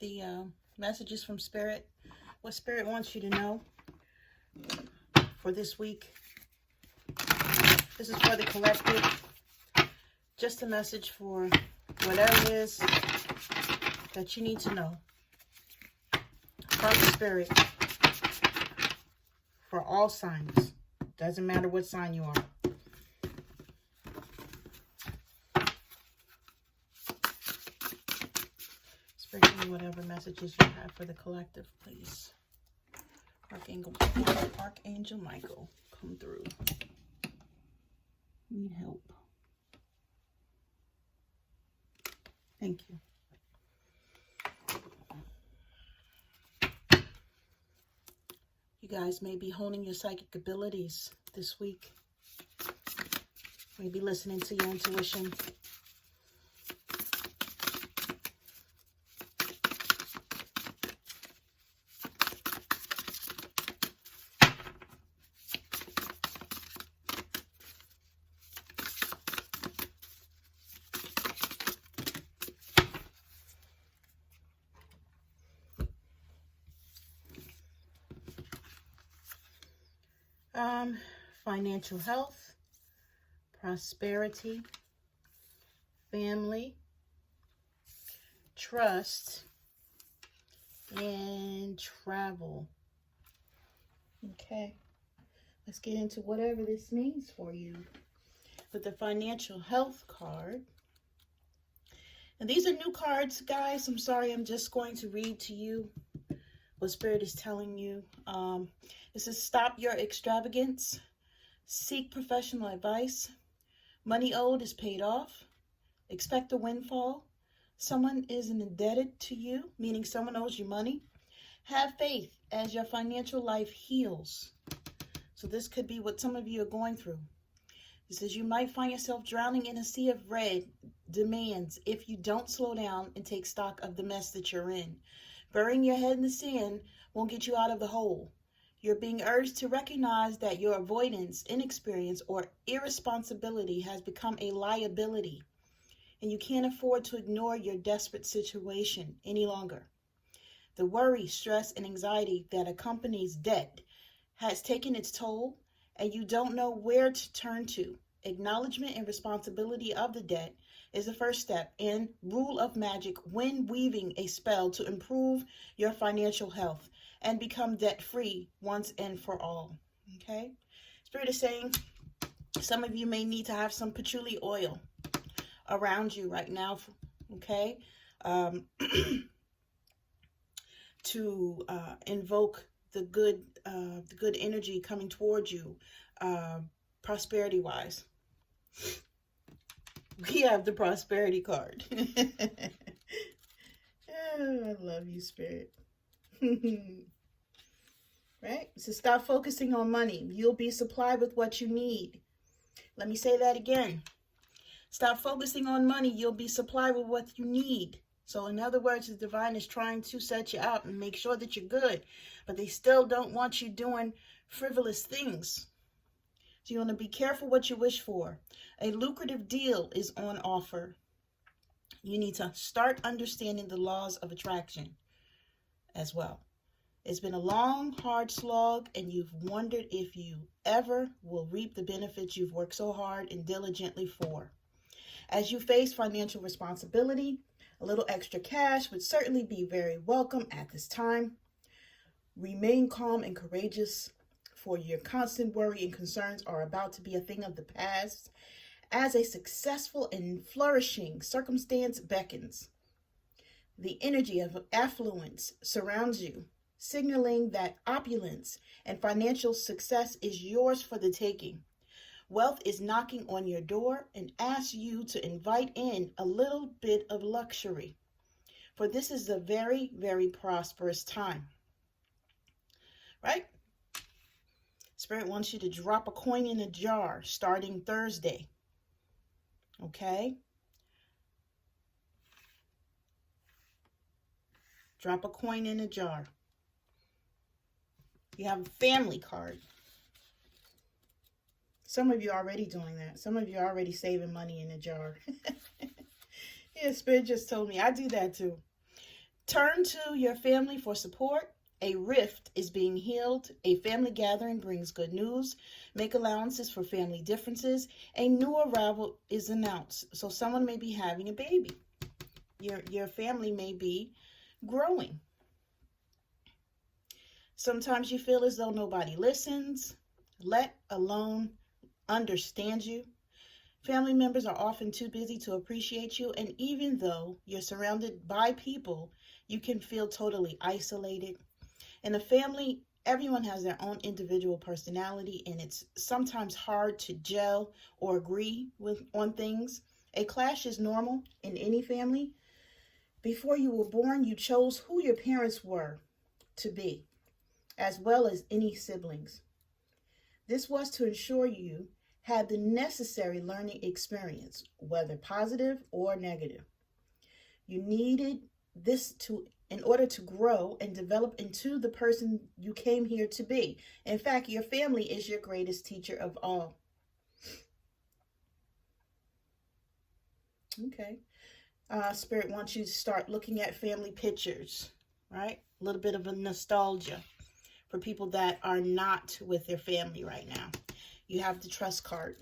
the messages from Spirit, what Spirit wants you to know for this week. This is for the collective. Just a message for whatever it is that you need to know from Spirit for all signs. Doesn't matter what sign you are. Spirit, give me whatever messages you have for the collective, please. Archangel Michael, come through. Need help. Thank you. You guys may be honing your psychic abilities this week. Maybe listening to your intuition. Financial health, prosperity, family, trust, and travel. Okay, let's get into whatever this means for you with the financial health card. And these are new cards, guys. I'm sorry, I'm just going to read to you what Spirit is telling you. This is stop your extravagance. Seek professional advice. Money owed is paid off. Expect a windfall. Someone is indebted to you, meaning someone owes you money. Have faith as your financial life heals. So this could be what some of you are going through. It says you might find yourself drowning in a sea of red demands if you don't slow down and take stock of the mess that you're in. Burying your head in the sand won't get you out of the hole. You're being urged to recognize that your avoidance, inexperience, or irresponsibility has become a liability, and you can't afford to ignore your desperate situation any longer. The worry, stress, and anxiety that accompanies debt has taken its toll, and you don't know where to turn to. Acknowledgement and responsibility of the debt is the first step in rule of magic when weaving a spell to improve your financial health and become debt-free once and for all. Okay? Spirit is saying some of you may need to have some patchouli oil around you right now, okay? To invoke the good energy coming towards you, prosperity-wise. We have the prosperity card. Oh, I love you, Spirit. Right? So stop focusing on money. You'll be supplied with what you need. Let me say that again. Stop focusing on money. You'll be supplied with what you need. So in other words, the divine is trying to set you up and make sure that you're good. But they still don't want you doing frivolous things. So you want to be careful what you wish for. A lucrative deal is on offer. You need to start understanding the laws of attraction as well. It's been a long, hard slog, and you've wondered if you ever will reap the benefits you've worked so hard and diligently for. As you face financial responsibility, a little extra cash would certainly be very welcome at this time. Remain calm and courageous, for your constant worry and concerns are about to be a thing of the past, as a successful and flourishing circumstance beckons. The energy of affluence surrounds you, signaling that opulence and financial success is yours for the taking. Wealth is knocking on your door and asks you to invite in a little bit of luxury, for this is a very, very prosperous time. Right? Spirit wants you to drop a coin in a jar starting Thursday. Okay? Drop a coin in a jar. You have a family card. Some of you are already doing that. Some of you are already saving money in a jar. Yeah, Spirit just told me. I do that too. Turn to your family for support. A rift is being healed. A family gathering brings good news. Make allowances for family differences. A new arrival is announced. So someone may be having a baby. Your family may be growing. Sometimes you feel as though nobody listens, let alone understand you. Family members are often too busy to appreciate you, and even though you're surrounded by people, you can feel totally isolated. In a family, everyone has their own individual personality, and it's sometimes hard to gel or agree on things. A clash is normal in any family. Before you were born, you chose who your parents were to be, as well as any siblings. This was to ensure you had the necessary learning experience, whether positive or negative. You needed this in order to grow and develop into the person you came here to be. In fact, your family is your greatest teacher of all. Okay. Spirit wants you to start looking at family pictures, right? A little bit of a nostalgia for people that are not with their family right now. You have the trust card.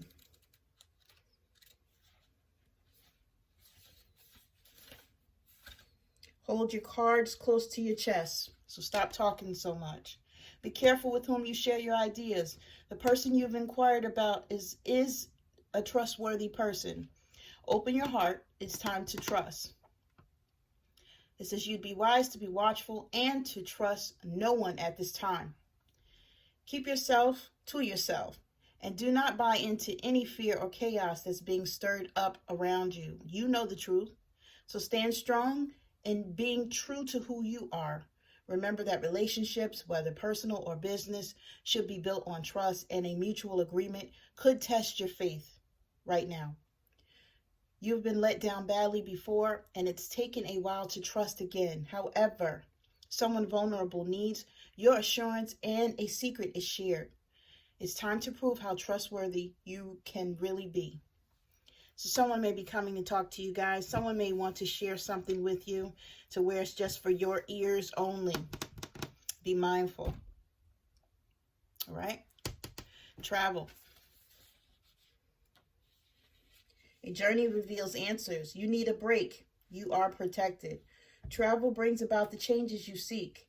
Hold your cards close to your chest, so stop talking so much. Be careful with whom you share your ideas. The person you've inquired about is a trustworthy person. Open your heart. It's time to trust. It says you'd be wise to be watchful and to trust no one at this time. Keep yourself to yourself and do not buy into any fear or chaos that's being stirred up around you. You know the truth. So stand strong in being true to who you are. Remember that relationships, whether personal or business, should be built on trust, and a mutual agreement could test your faith right now. You've been let down badly before, and it's taken a while to trust again. However, someone vulnerable needs your assurance, and a secret is shared. It's time to prove how trustworthy you can really be. So someone may be coming to talk to you guys. Someone may want to share something with you to where it's just for your ears only. Be mindful. All right? Travel. A journey reveals answers. You need a break. You are protected. Travel brings about the changes you seek.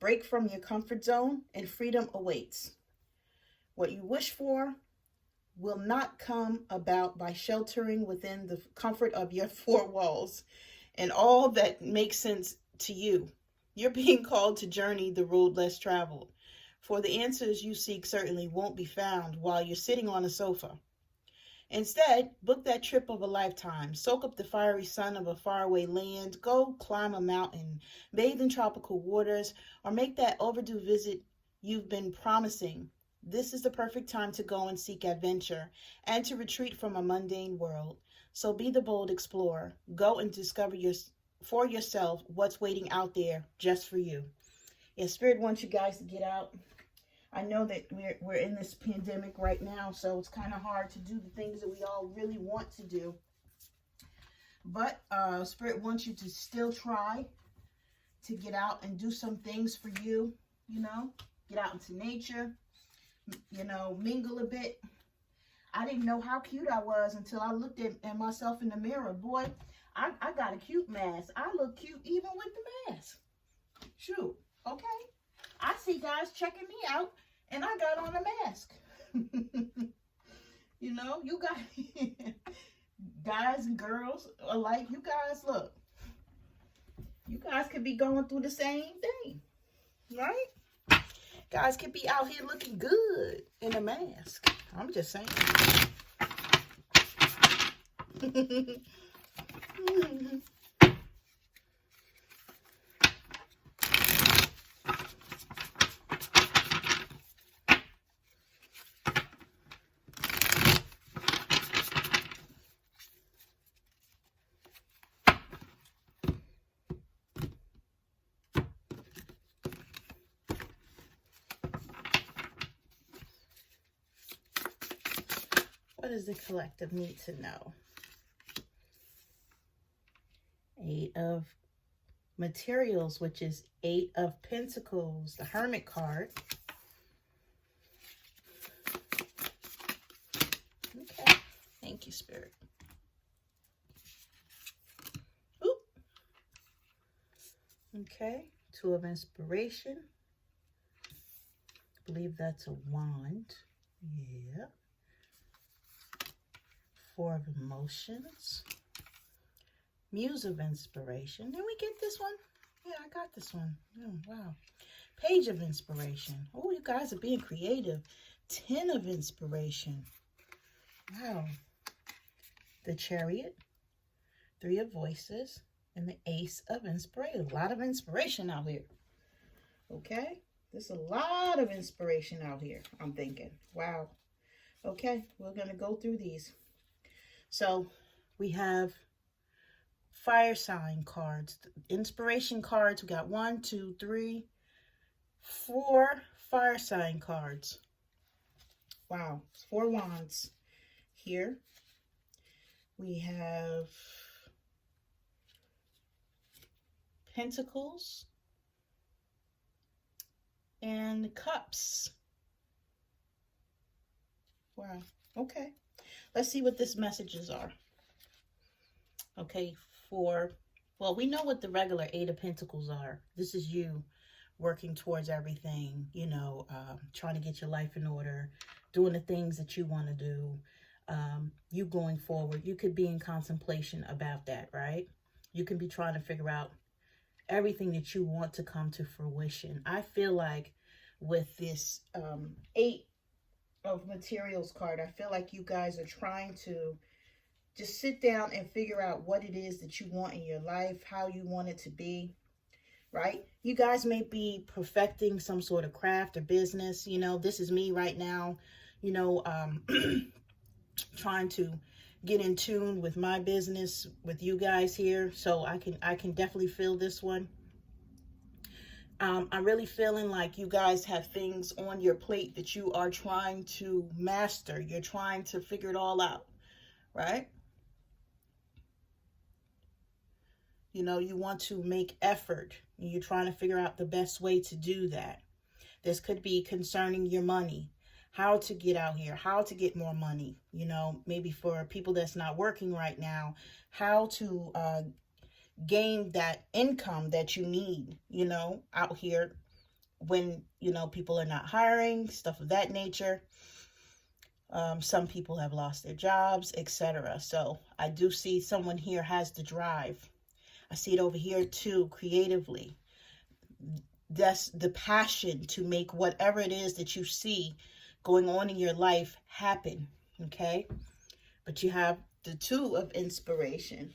Break from your comfort zone and freedom awaits. What you wish for will not come about by sheltering within the comfort of your four walls and all that makes sense to you. You're being called to journey the road less traveled, for the answers you seek certainly won't be found while you're sitting on a sofa. Instead, book that trip of a lifetime. Soak up the fiery sun of a faraway land. Go climb a mountain. Bathe in tropical waters. Or make that overdue visit you've been promising. This is the perfect time to go and seek adventure and to retreat from a mundane world. So be the bold explorer. Go and discover for yourself what's waiting out there just for you. Yeah, Spirit wants you guys to get out. I know that we're in this pandemic right now, so it's kind of hard to do the things that we all really want to do. But Spirit wants you to still try to get out and do some things for you, you know. Get out into nature, you know, mingle a bit. I didn't know how cute I was until I looked at myself in the mirror. Boy, I got a cute mask. I look cute even with the mask. Shoot, okay. I see guys checking me out, and I got on a mask. You know, you guys, guys and girls alike, you guys, look. You guys could be going through the same thing, right? Guys could be out here looking good in a mask. I'm just saying. What does the collective need to know? 8 of materials, which is 8 of Pentacles, the Hermit card. Okay. Thank you, Spirit. Oop. Okay. 2 of Inspiration. I believe that's a wand. Yeah. 4 of Emotions. Muse of Inspiration. Did we get this one? Yeah, I got this one. Oh, wow. Page of Inspiration. Oh, you guys are being creative. 10 of Inspiration. Wow. The Chariot. 3 of Voices. And the Ace of Inspiration. A lot of inspiration out here. Okay. There's a lot of inspiration out here, I'm thinking. Wow. Okay. We're going to go through these. So we have fire sign cards, inspiration cards. We got 1, 2, 3, 4 fire sign cards. Wow, 4 wands here. We have Pentacles and Cups. Wow, okay. Let's see what these messages are. Okay, well, we know what the regular 8 of Pentacles are. This is you working towards everything, you know, trying to get your life in order, doing the things that you want to do, you going forward. You could be in contemplation about that, right? You can be trying to figure out everything that you want to come to fruition. I feel like with this 8 of Materials card, I feel like you guys are trying to just sit down and figure out what it is that you want in your life, how you want it to be, right? You guys may be perfecting some sort of craft or business. You know, this is me right now, you know, trying to get in tune with my business with you guys here. So I can definitely feel this one. I'm really feeling like you guys have things on your plate that you are trying to master. You're trying to figure it all out, right? You know, you want to make effort. You're trying to figure out the best way to do that. This could be concerning your money, how to get out here, how to get more money. You know, maybe for people that's not working right now, how to gain that income that you need, you know, out here when, you know, people are not hiring, stuff of that nature. Some people have lost their jobs, etc. So I do see someone here has the drive. I see it over here too, creatively. That's the passion to make whatever it is that you see going on in your life happen, okay? But you have the 2 of Inspiration.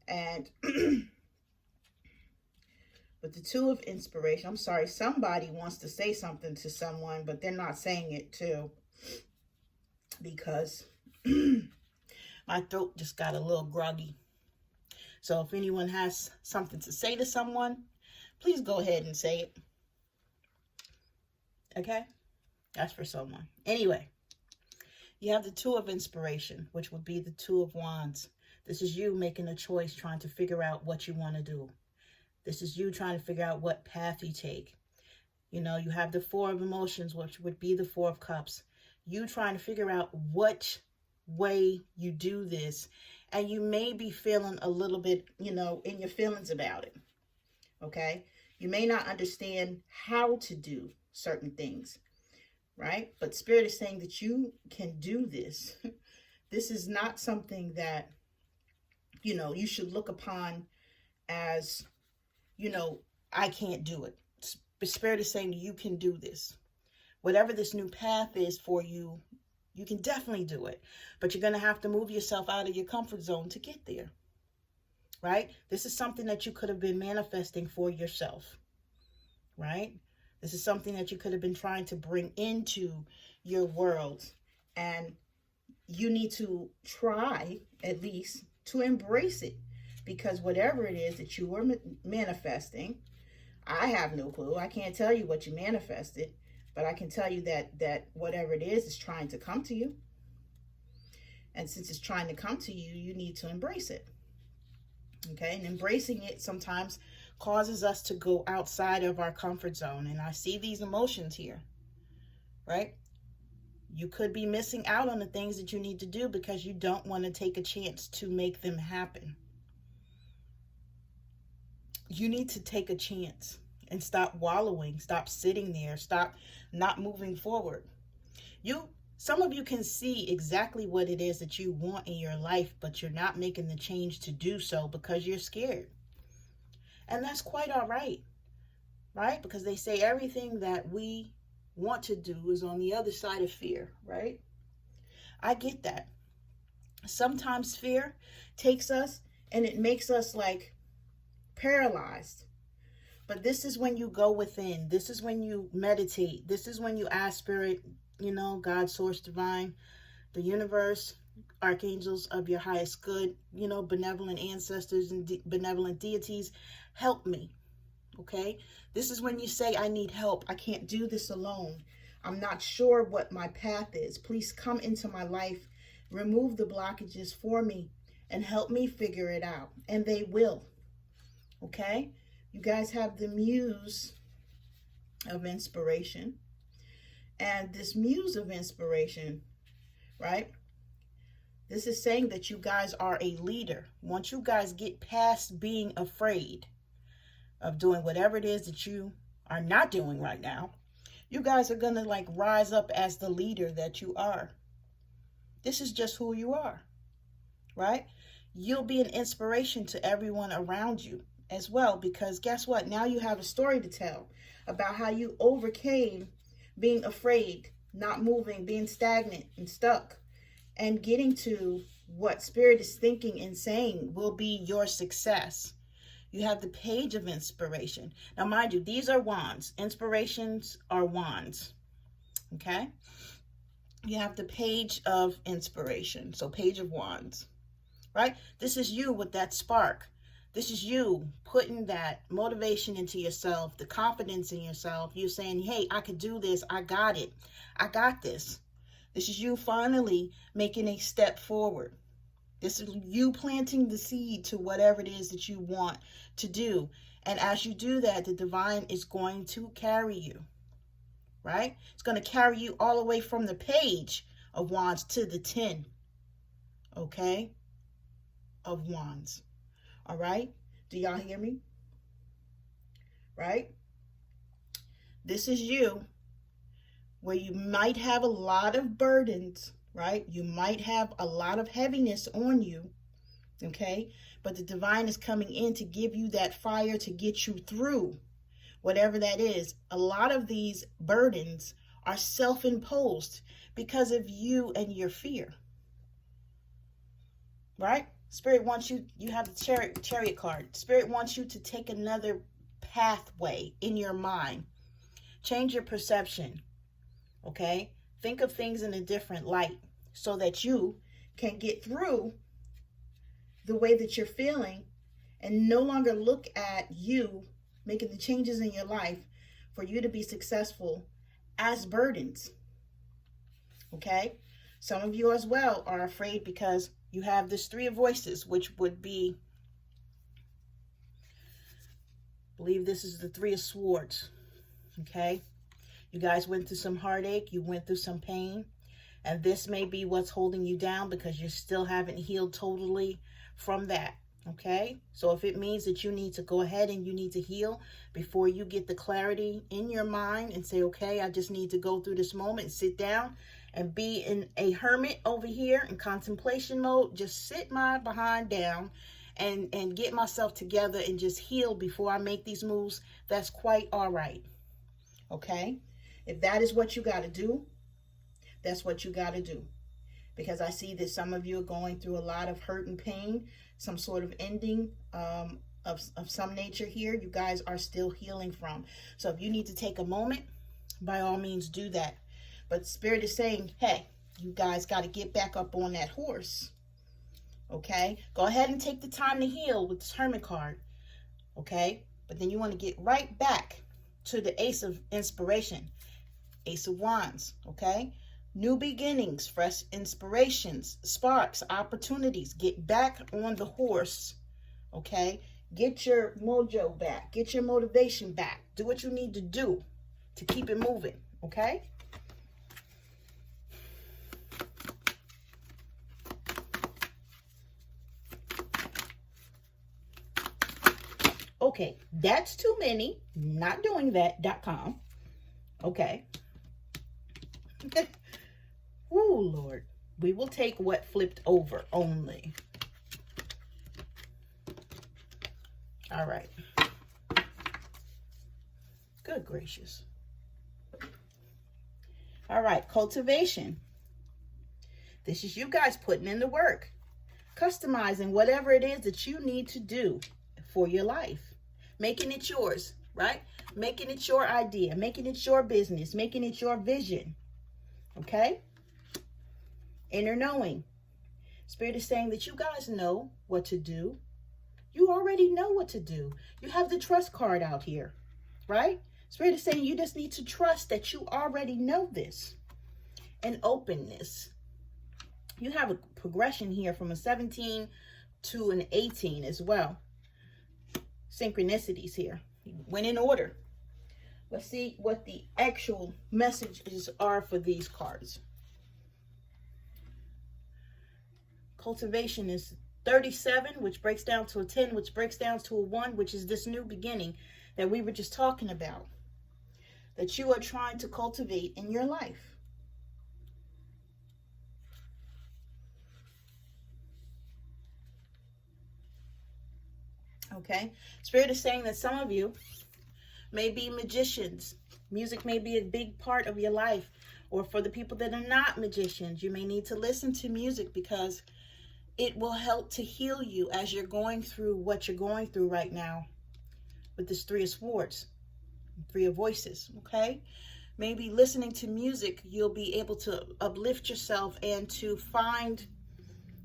And with the 2 of Inspiration, I'm sorry, somebody wants to say something to someone, but they're not saying it too. Because my throat just got a little groggy. So if anyone has something to say to someone, please go ahead and say it. Okay? That's for someone. Anyway, you have the 2 of Inspiration, which would be the 2 of Wands. This is you making a choice, trying to figure out what you want to do. This is you trying to figure out what path you take. You know, you have the 4 of Emotions, which would be the 4 of Cups. You trying to figure out what way you do this. And you may be feeling a little bit, you know, in your feelings about it. Okay? You may not understand how to do certain things. Right? But Spirit is saying that you can do this. This is not something that, you know, you should look upon as, you know, I can't do it. Spirit is saying you can do this. Whatever this new path is for you, you can definitely do it. But you're going to have to move yourself out of your comfort zone to get there. Right? This is something that you could have been manifesting for yourself. Right? This is something that you could have been trying to bring into your world. And you need to try, at least, to embrace it. Because whatever it is that you were manifesting, I have no clue. I can't tell you what you manifested. But I can tell you that whatever it is trying to come to you. And since it's trying to come to you, you need to embrace it. Okay? And embracing it sometimes causes us to go outside of our comfort zone. And I see these emotions here, right? You could be missing out on the things that you need to do because you don't want to take a chance to make them happen. You need to take a chance and stop wallowing, stop sitting there, stop not moving forward. Some of you can see exactly what it is that you want in your life, but you're not making the change to do so because you're scared. And that's quite all right, right? Because they say everything that we want to do is on the other side of fear, right? I get that. Sometimes fear takes us and it makes us like paralyzed. But this is when you go within. This is when you meditate. This is when you ask Spirit, God, Source, Divine, the universe, archangels of your highest good, benevolent ancestors and benevolent deities, help me. Okay? This is when you say, I need help. I can't do this alone. I'm not sure what my path is. Please come into my life, remove the blockages for me, and help me figure it out. And they will. Okay? You guys have the muse of inspiration. And this muse of inspiration, right? This is saying that you guys are a leader. Once you guys get past being afraid of doing whatever it is that you are not doing right now, you guys are going to rise up as the leader that you are. This is just who you are, right? You'll be an inspiration to everyone around you as well, because guess what? Now you have a story to tell about how you overcame being afraid, not moving, being stagnant and stuck, and getting to what Spirit is thinking and saying will be your success. You have the Page of Inspiration. Now, mind you, these are wands. Inspirations are wands. Okay? You have the Page of Inspiration. So, Page of Wands. Right? This is you with that spark. This is you putting that motivation into yourself, the confidence in yourself. You saying, hey, I could do this. I got it. I got this. This is you finally making a step forward. This is you planting the seed to whatever it is that you want to do. And as you do that, the divine is going to carry you, right? It's going to carry you all the way from the Page of Wands to the 10, okay, of Wands. All right? Do y'all hear me? Right? This is you where you might have a lot of burdens, right? You might have a lot of heaviness on you, okay? But the divine is coming in to give you that fire to get you through whatever that is. A lot of these burdens are self-imposed because of you and your fear, right? Spirit wants you have the chariot card. Spirit wants you to take another pathway in your mind. Change your perception, okay? Think of things in a different light so that you can get through the way that you're feeling and no longer look at you making the changes in your life for you to be successful as burdens, okay? Some of you as well are afraid because you have this Three of Voices, which would be, I believe this is the Three of Swords, okay? You guys went through some heartache, you went through some pain, and this may be what's holding you down because you still haven't healed totally from that, okay? So if it means that you need to go ahead and you need to heal before you get the clarity in your mind and say, okay, I just need to go through this moment and sit down and be in a hermit over here in contemplation mode, just sit my behind down and get myself together and just heal before I make these moves, that's quite all right, okay? If that is what you got to do, that's what you got to do. Because I see that some of you are going through a lot of hurt and pain, some sort of ending of some nature here, you guys are still healing from. So if you need to take a moment, by all means do that. But Spirit is saying, hey, you guys got to get back up on that horse. Okay? Go ahead and take the time to heal with this Hermit card. Okay? But then you want to get right back to the Ace of Inspiration. Ace of Wands. Okay? New beginnings, fresh inspirations, sparks, opportunities. Get back on the horse. Okay? Get your mojo back. Get your motivation back. Do what you need to do to keep it moving, okay? Okay, that's too many. Not doing that.com. Okay. Oh, Lord. We will take what flipped over only. All right. Good gracious. All right, cultivation. This is you guys putting in the work. Customizing whatever it is that you need to do for your life. Making it yours, right? Making it your idea. Making it your business. Making it your vision. Okay? Inner knowing. Spirit is saying that you guys know what to do. You already know what to do. You have the trust card out here, right? Spirit is saying you just need to trust that you already know this. And openness. You have a progression here from a 17 to an 18 as well. Synchronicities here. Went in order. Let's see what the actual messages are for these cards. Cultivation is 37, which breaks down to a 10, which breaks down to a 1, which is this new beginning that we were just talking about, that you are trying to cultivate in your life. Okay? Spirit is saying that some of you may be magicians. Music may be a big part of your life. Or for the people that are not magicians, you may need to listen to music because it will help to heal you as you're going through what you're going through right now with this 3 of Swords, 3 of Voices, okay? Maybe listening to music, you'll be able to uplift yourself and to find,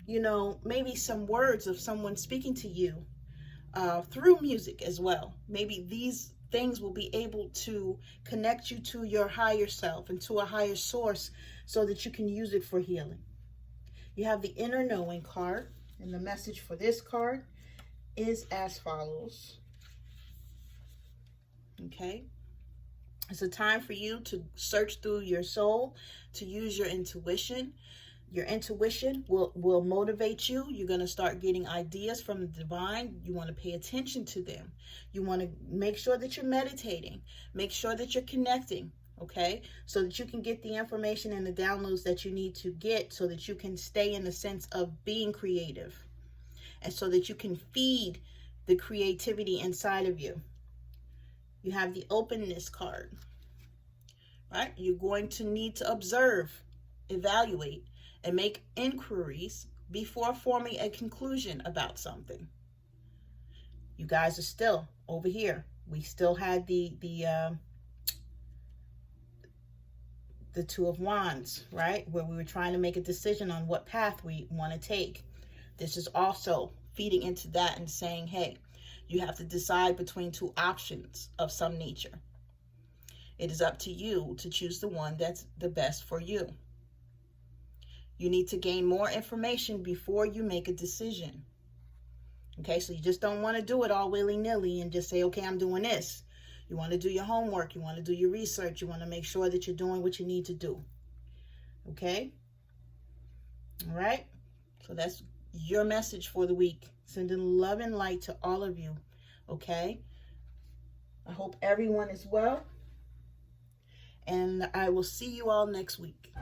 you know, maybe some words of someone speaking to you through music as well. Maybe these things will be able to connect you to your higher self and to a higher source so that you can use it for healing. You have the inner knowing card, and the message for this card is as follows. Okay? It's a time for you to search through your soul, to use your intuition. Your intuition will motivate you. You're going to start getting ideas from the divine. You want to pay attention to them. You want to make sure that you're meditating. Make sure that you're connecting. Okay, so that you can get the information and the downloads that you need to get so that you can stay in the sense of being creative and so that you can feed the creativity inside of you. You have the openness card, right? You're going to need to observe, evaluate, and make inquiries before forming a conclusion about something. You guys are still over here. We still had the 2 of Wands, right? Where we were trying to make a decision on what path we want to take. This is also feeding into that and saying, hey, you have to decide between 2 options of some nature. It is up to you to choose the one that's the best for you. You need to gain more information before you make a decision. Okay, so you just don't want to do it all willy-nilly and just say, okay, I'm doing this. You want to do your homework. You want to do your research. You want to make sure that you're doing what you need to do. Okay? All right? So that's your message for the week. Sending love and light to all of you. Okay? I hope everyone is well. And I will see you all next week.